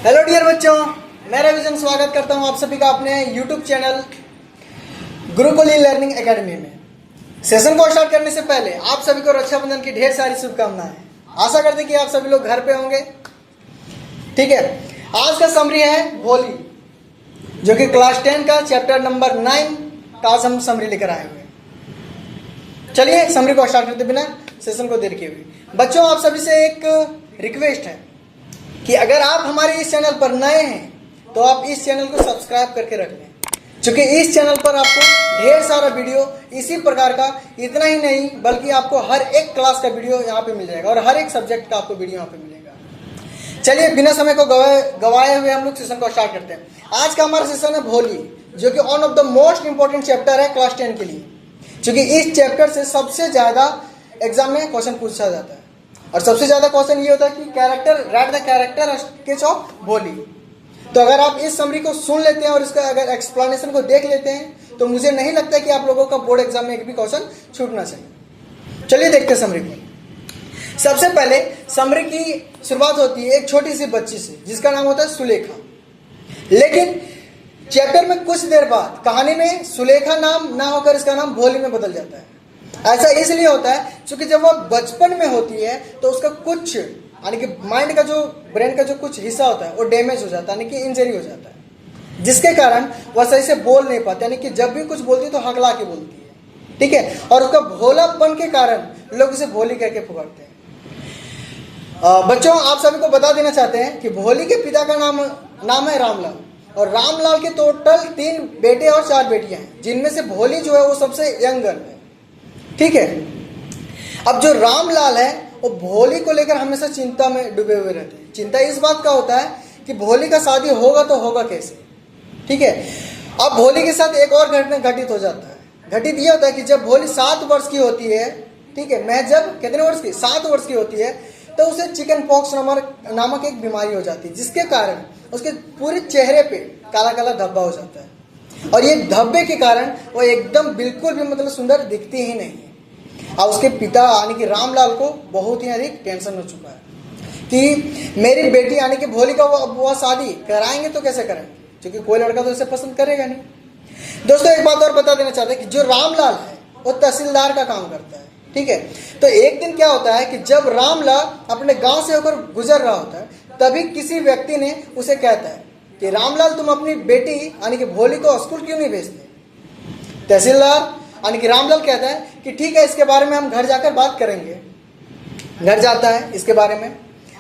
Hello dear बच्चों, मैं रविजन स्वागत करता हूं आप सभी का अपने YouTube channel Gurukul learning academy में। सेशन को स्टार्ट करने से पहले आप सभी को रक्षाबंधन की ढेर सारी शुभकामनाएं। आशा करते कि आप सभी लोग घर पे होंगे। ठीक है, आज का समरी है होली, जो कि क्लास 10 का चैप्टर नंबर 9 का आज हम समरी लेकर आए हुए। चलिए समरी को स्टार्ट करते बिना सेशन को देर किए हुए बच्चों, आप सभी से एक रिक्वेस्ट है कि अगर आप हमारे इस चैनल पर नए हैं तो आप इस चैनल को सब्सक्राइब करके रख लें, क्योंकि इस चैनल पर आपको ढेर सारा वीडियो इसी प्रकार का, इतना ही नहीं बल्कि आपको हर एक क्लास का वीडियो यहाँ पे मिल जाएगा और हर एक सब्जेक्ट का आपको वीडियो यहाँ पे मिलेगा। चलिए बिना समय को गवाए हुए हम लोग सेशन को स्टार्ट करते हैं। आज का हमारा सेशन है होली, जो कि one of the most important chapter है क्लास 10 के लिए, क्योंकि इस चैप्टर से सबसे ज्यादा एग्जाम में क्वेश्चन पूछा जाता है और सबसे ज्यादा क्वेश्चन ये होता है कि right the character sketch of Holi. तो अगर आप इस समरी को सुन लेते हैं और इसका अगर एक्सप्लेनेशन को देख लेते हैं तो मुझे नहीं लगता कि आप लोगों का बोर्ड एग्जाम में एक भी क्वेश्चन छूटना चाहिए। चलिए देखते हैं समरी को। सबसे पहले समरी की शुरुआत होती है एक छोटी सी बच्ची से जिसका नाम होता है सुलेखा। लेकिन चैप्टर में कुछ देर बाद कहानी में सुलेखा नाम ना होकर इसका नाम भोली में बदल जाता है। ऐसा इसलिए होता है क्योंकि जब वो बचपन में होती है तो उसका कुछ यानी कि माइंड का जो ब्रेन का जो कुछ हिस्सा होता है वो डैमेज हो जाता है, यानी कि इंजरी हो जाता है, जिसके कारण वह सही से बोल नहीं पाती, यानी कि जब भी कुछ बोलती है तो हकला के बोलती है। ठीक है, और उसका भोलापन के कारण लोग उसे भोली कह के पुकारते हैं। बच्चों, आप सभी को बता देना चाहते हैं कि भोली के पिता का नाम है रामलाल, और रामलाल के टोटल 3 बेटे और 4 बेटियां हैं, जिनमें से भोली जो है वो सबसे यंग गर्ल है। ठीक है, अब जो रामलाल है वो भोली को लेकर हमेशा चिंता में डूबे हुए रहते हैं। चिंता इस बात का होता है कि भोली का शादी होगा तो होगा कैसे। ठीक है, अब भोली के साथ एक और घटना घटित हो जाता है। घटित ये होता है कि जब भोली 7 वर्ष की होती है, ठीक है, मैं जब कितने वर्ष की 7 वर्ष की होती है, तो उसे चिकन पॉक्स नामक एक बीमारी हो जाती है, जिसके कारण उसके पूरे चेहरे पे काला काला धब्बा हो जाता है। और ये धब्बे के कारण वो एकदम बिल्कुल भी मतलब सुंदर दिखती ही नहीं है। और उसके पिता यानी कि रामलाल को बहुत ही अधिक टेंशन हो चुका है कि मेरी बेटी यानी कि भोली का वो शादी कराएंगे तो कैसे करेंगे, क्योंकि कोई लड़का तो इसे पसंद करेगा नहीं। दोस्तों, एक बात और बता देना चाहते हैं कि जो रामलाल है वो तहसीलदार का काम करता है। ठीक है, तो एक दिन क्या होता है कि जब रामलाल अपने गांव से होकर गुजर रहा होता है, तभी किसी व्यक्ति ने उसे कहता है कि रामलाल, तुम अपनी बेटी यानी कि भोली को स्कूल क्यों नहीं भेजते। तहसीलदार यानी कि रामलाल कहता है कि ठीक है, इसके बारे में हम घर जाकर बात करेंगे। घर जाता है, इसके बारे में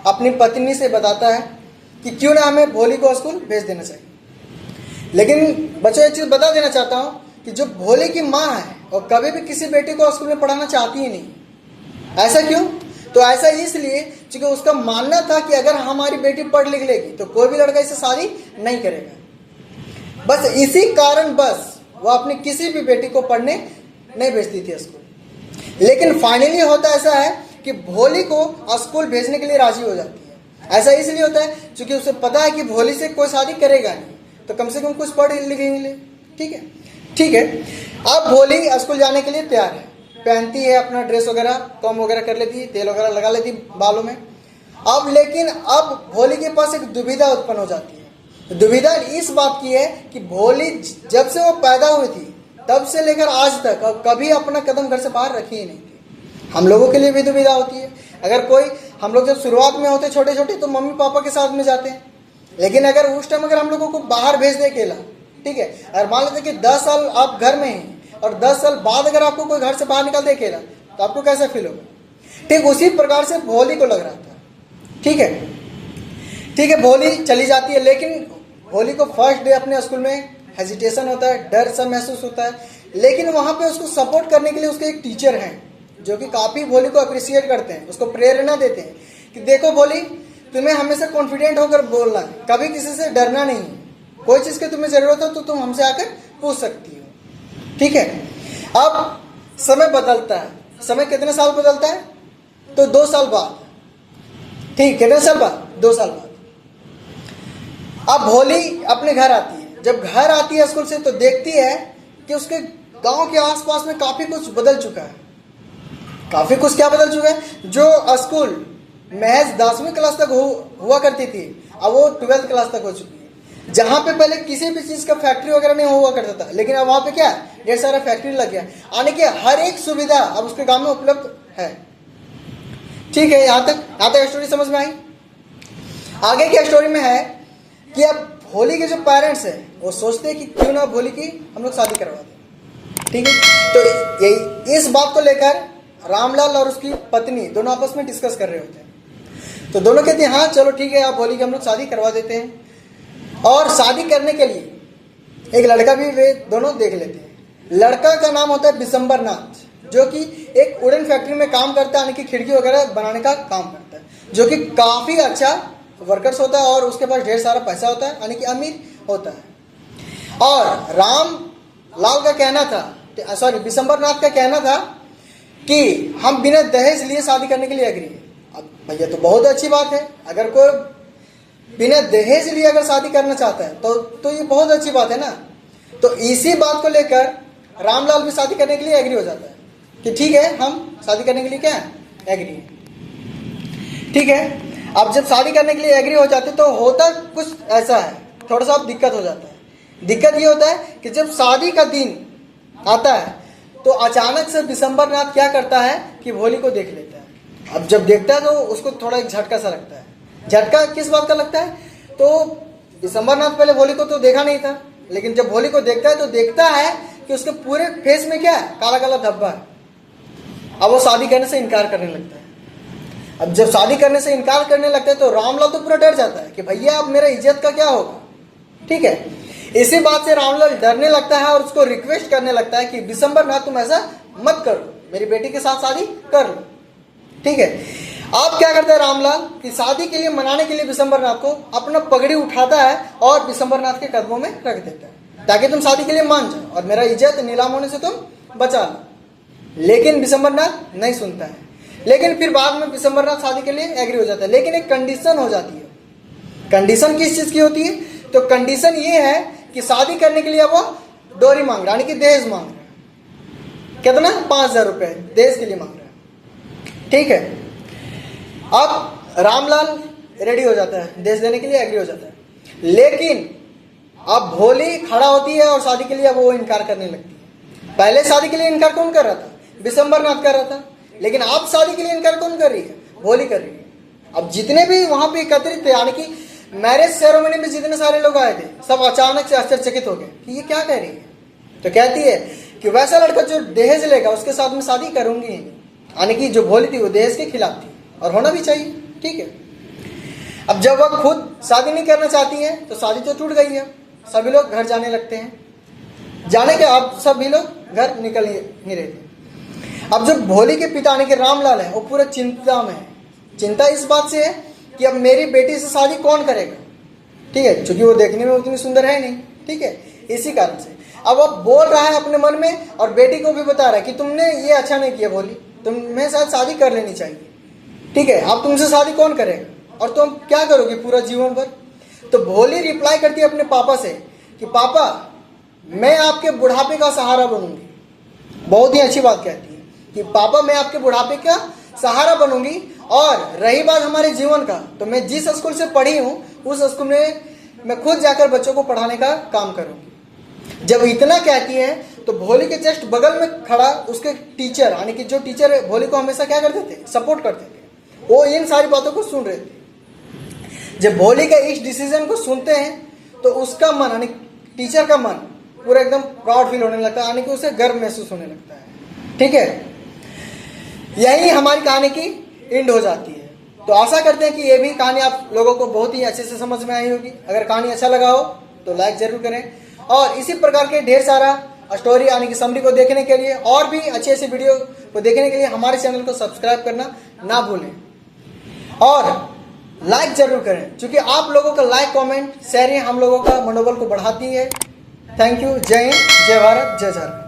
अपनी पत्नी से बताता है कि क्यों ना हमें भोली को स्कूल भेज देना चाहिए। लेकिन बच्चों, एक चीज बता देना चाहता हूँ कि जो भोली की माँ है और कभी भी किसी बेटी को स्कूल में पढ़ाना चाहती ही नहीं। ऐसा क्यों? तो ऐसा इसलिए क्योंकि उसका मानना था कि अगर हमारी बेटी पढ़ लिख लेगी तो कोई भी लड़का इससे शादी नहीं करेगा। बस इसी कारण बस वो अपनी किसी भी बेटी को पढ़ने नहीं भेजती थी स्कूल। लेकिन फाइनली होता ऐसा है कि भोली को स्कूल भेजने के लिए राजी हो जाती है। ऐसा इसलिए होता है क्योंकि उसे पता है कि भोली से कोई शादी करेगा नहीं, तो कम से कम कुछ पढ़ लिखेंगे। ठीक है, ठीक है। अब भोली स्कूल जाने के लिए तैयार है, पहनती है अपना ड्रेस वगैरह, कॉम वगैरह कर लेती है, तेल वगैरह लगा लेती है बालों में। लेकिन अब भोली के पास एक दुविधा उत्पन्न हो जाती है। दुविधा इस बात की है कि भोली जब से वो पैदा हुई थी तब से लेकर आज तक कभी अपना कदम घर से बाहर रखी ही नहीं थी। हम लोगों के लिए भी दुविधा होती है। अगर कोई, हम लोग जब शुरुआत में होते छोटे छोटे तो मम्मी पापा के साथ में जाते हैं, लेकिन अगर उस टाइम अगर हम लोगों को बाहर भेज दे अकेला, ठीक है, और मान लेते कि 10 साल आप घर में हैं और 10 साल बाद अगर आपको कोई घर से बाहर निकाल दे अकेला, तो आपको कैसा फील होगा। ठीक उसी प्रकार से भोली को लग रहा था। ठीक है, ठीक है, भोली चली जाती है। लेकिन भोली को फर्स्ट डे अपने स्कूल में हेजिटेशन होता है, डर सा महसूस होता है। लेकिन वहाँ पे उसको सपोर्ट करने के लिए उसके एक टीचर हैं जो कि काफ़ी भोली को अप्रिशिएट करते हैं, उसको प्रेरणा देते हैं कि देखो भोली, तुम्हें हमेशा कॉन्फिडेंट होकर बोलना है, कभी किसी से डरना नहीं है। कोई चीज़ की तुम्हें ज़रूरत हो तो तुम हमसे आकर पूछ सकती हो। ठीक है, अब समय बदलता है। समय कितने साल बदलता है? तो 2 साल बाद। ठीक, कितने साल बाद? 2 साल बाद। अब भोली अपने घर आती है। जब घर आती है स्कूल से तो देखती है कि उसके गांव के आसपास में काफी कुछ बदल चुका है। काफी कुछ क्या बदल चुका है? जो स्कूल महज 10वीं क्लास तक हुआ करती थी, अब वो 12th क्लास तक हो चुकी है। जहाँ पे पहले किसी भी चीज़ का फैक्ट्री वगैरह नहीं हुआ करता था, लेकिन अब वहाँ पे क्या है, ढेर सारा फैक्ट्री लग गया, यानी कि हर एक सुविधा अब उसके गांव में उपलब्ध है। ठीक है, यहाँ तक स्टोरी समझ में आई। आगे की स्टोरी में है कि अब भोली के जो पेरेंट्स हैं वो सोचते हैं कि क्यों ना भोली की हम लोग शादी करवा दें। ठीक है, तो यही इस बात को लेकर रामलाल और उसकी पत्नी दोनों आपस में डिस्कस कर रहे होते हैं। तो दोनों कहते हैं हाँ चलो ठीक है, आप भोली की हम लोग शादी करवा देते हैं। और शादी करने के लिए एक लड़का भी वे दोनों देख लेते हैं। लड़का का नाम होता है बिशंबर नाथ, जो कि एक वुडन फैक्ट्री में काम करता है, यानी कि खिड़की वगैरह बनाने का काम करता है, जो कि काफ़ी अच्छा वर्कर्स होता है और उसके पास ढेर सारा पैसा होता है, यानी कि अमीर होता है। और राम लाल का कहना था, सॉरी बिशंबर नाथ का कहना था कि हम बिना दहेज लिए शादी करने के लिए एग्री है। अब भैया तो बहुत अच्छी बात है, अगर कोई बिना दहेज लिए अगर शादी करना चाहता है तो ये बहुत अच्छी बात है ना। तो इसी बात को लेकर रामलाल भी शादी करने के लिए एग्री हो जाता है कि ठीक है, हम शादी करने के लिए क्या एग्री है। ठीक है, अब जब शादी करने के लिए एग्री हो जाते तो होता कुछ ऐसा है, थोड़ा सा दिक्कत हो जाता है। दिक्कत ये होता है कि जब शादी का दिन आता है तो अचानक से बिशंबर नाथ क्या करता है कि भोली को देख लेता है। अब जब देखता है तो उसको थोड़ा एक झटका सा लगता है। झटका किस बात का लगता है, तो बिशंबर नाथ पहले भोली को तो देखा नहीं था, लेकिन जब भोली को देखता है तो देखता है कि उसके पूरे फेस में क्या है, काला काला धब्बा है। अब वो शादी करने से इनकार करने लगता है। अब जब शादी करने से इनकार करने लगता है तो रामलाल तो पूरा डर जाता है कि भैया अब मेरा इज्जत का क्या होगा। ठीक है, इसी बात से रामलाल डरने लगता है और उसको रिक्वेस्ट करने लगता है कि बिशंबर नाथ तुम ऐसा मत करो, मेरी बेटी के साथ शादी कर लो। ठीक है, अब क्या करता है रामलाल कि शादी के लिए मनाने के लिए बिशंबर नाथ को अपना पगड़ी उठाता है और बिशंबर नाथ के कदमों में रख देता है ताकि तुम शादी के लिए मान जाओ और मेरा इज्जत नीलाम होने से तुम बचा लो। लेकिन बिशंबर नाथ नहीं सुनता है। लेकिन फिर बाद में बिशंबर नाथ शादी के लिए एग्री हो जाता है, लेकिन एक कंडीशन हो जाती है। कंडीशन किस चीज की होती है, तो कंडीशन ये है कि शादी करने के लिए वो डोरी मांग रहा है, यानी कि दहेज मांग रहा है। कितना, 5000 रुपए दहेज के लिए मांग रहा है। ठीक है, अब रामलाल रेडी हो जाता है, दहेज देने के लिए एग्री हो जाता है। लेकिन अब भोली खड़ा होती है और शादी के लिए अब वो इनकार करने लगती है। पहले शादी के लिए इनकार कौन कर रहा था, बिशंबर नाथ कर रहा था, लेकिन अब शादी के लिए इनकार कौन कर रही है, भोली कर रही है। अब जितने भी वहां पे एकत्रित थे, यानी कि मैरिज सेरेमनी में जितने सारे लोग आए थे, सब अचानक से आश्चर्यचकित हो गए कि ये क्या कह रही है। तो कहती है कि वैसा लड़का जो दहेज लेगा उसके साथ में शादी करूंगी, यानी कि जो भोली थी वो दहेज के खिलाफ थी और होना भी चाहिए। ठीक है, अब जब वह खुद शादी नहीं करना चाहती है तो शादी तो टूट गई है, सभी लोग घर जाने लगते हैं। जाने के अब सभी लोग घर निकल नहीं रहे थे। अब जो भोली के पिता यानी कि रामलाल है वो पूरा चिंता में है। चिंता इस बात से है कि अब मेरी बेटी से शादी कौन करेगा। ठीक है, क्योंकि वो देखने में उतनी सुंदर है नहीं। ठीक है, इसी कारण से अब वो बोल रहा है अपने मन में और बेटी को भी बता रहा है कि तुमने ये अच्छा नहीं किया भोली, तुम्हें शायद शादी कर लेनी चाहिए। ठीक है, अब तुमसे शादी कौन करेगा और तुम क्या करोगे पूरा जीवन भर। तो भोली रिप्लाई करती है अपने पापा से कि पापा मैं आपके बुढ़ापे का सहारा बनूंगी। बहुत ही अच्छी बात कहती है कि पापा मैं आपके बुढ़ापे का सहारा बनूंगी। और रही बात हमारे जीवन का, तो मैं जिस स्कूल से पढ़ी हूँ उस स्कूल में मैं खुद जाकर बच्चों को पढ़ाने का काम करूंगी। जब इतना कहती है तो भोली के जस्ट बगल में खड़ा उसके टीचर, यानी कि जो टीचर भोली को हमेशा क्या करते थे, सपोर्ट करते थे, वो इन सारी बातों को सुन रहे थे। जब भोली के इस डिसीजन को सुनते हैं तो उसका मन, यानी टीचर का मन पूरा एकदम प्राउड फील होने लगता है, यानी कि उसे गर्व महसूस होने लगता है। ठीक है, यही हमारी कहानी की एंड हो जाती है। तो आशा करते हैं कि ये भी कहानी आप लोगों को बहुत ही अच्छे से समझ में आई होगी। अगर कहानी अच्छा लगा हो तो लाइक जरूर करें और इसी प्रकार के ढेर सारा स्टोरी यानी कि समरी को देखने के लिए और भी अच्छे अच्छे वीडियो को देखने के लिए हमारे चैनल को सब्सक्राइब करना ना भूलें और लाइक जरूर करें, क्योंकि आप लोगों का लाइक कमेंट शेयरिंग हम लोगों का मनोबल को बढ़ाती है। Thank you. जय हिंद, जय भारत, जय झारखंड।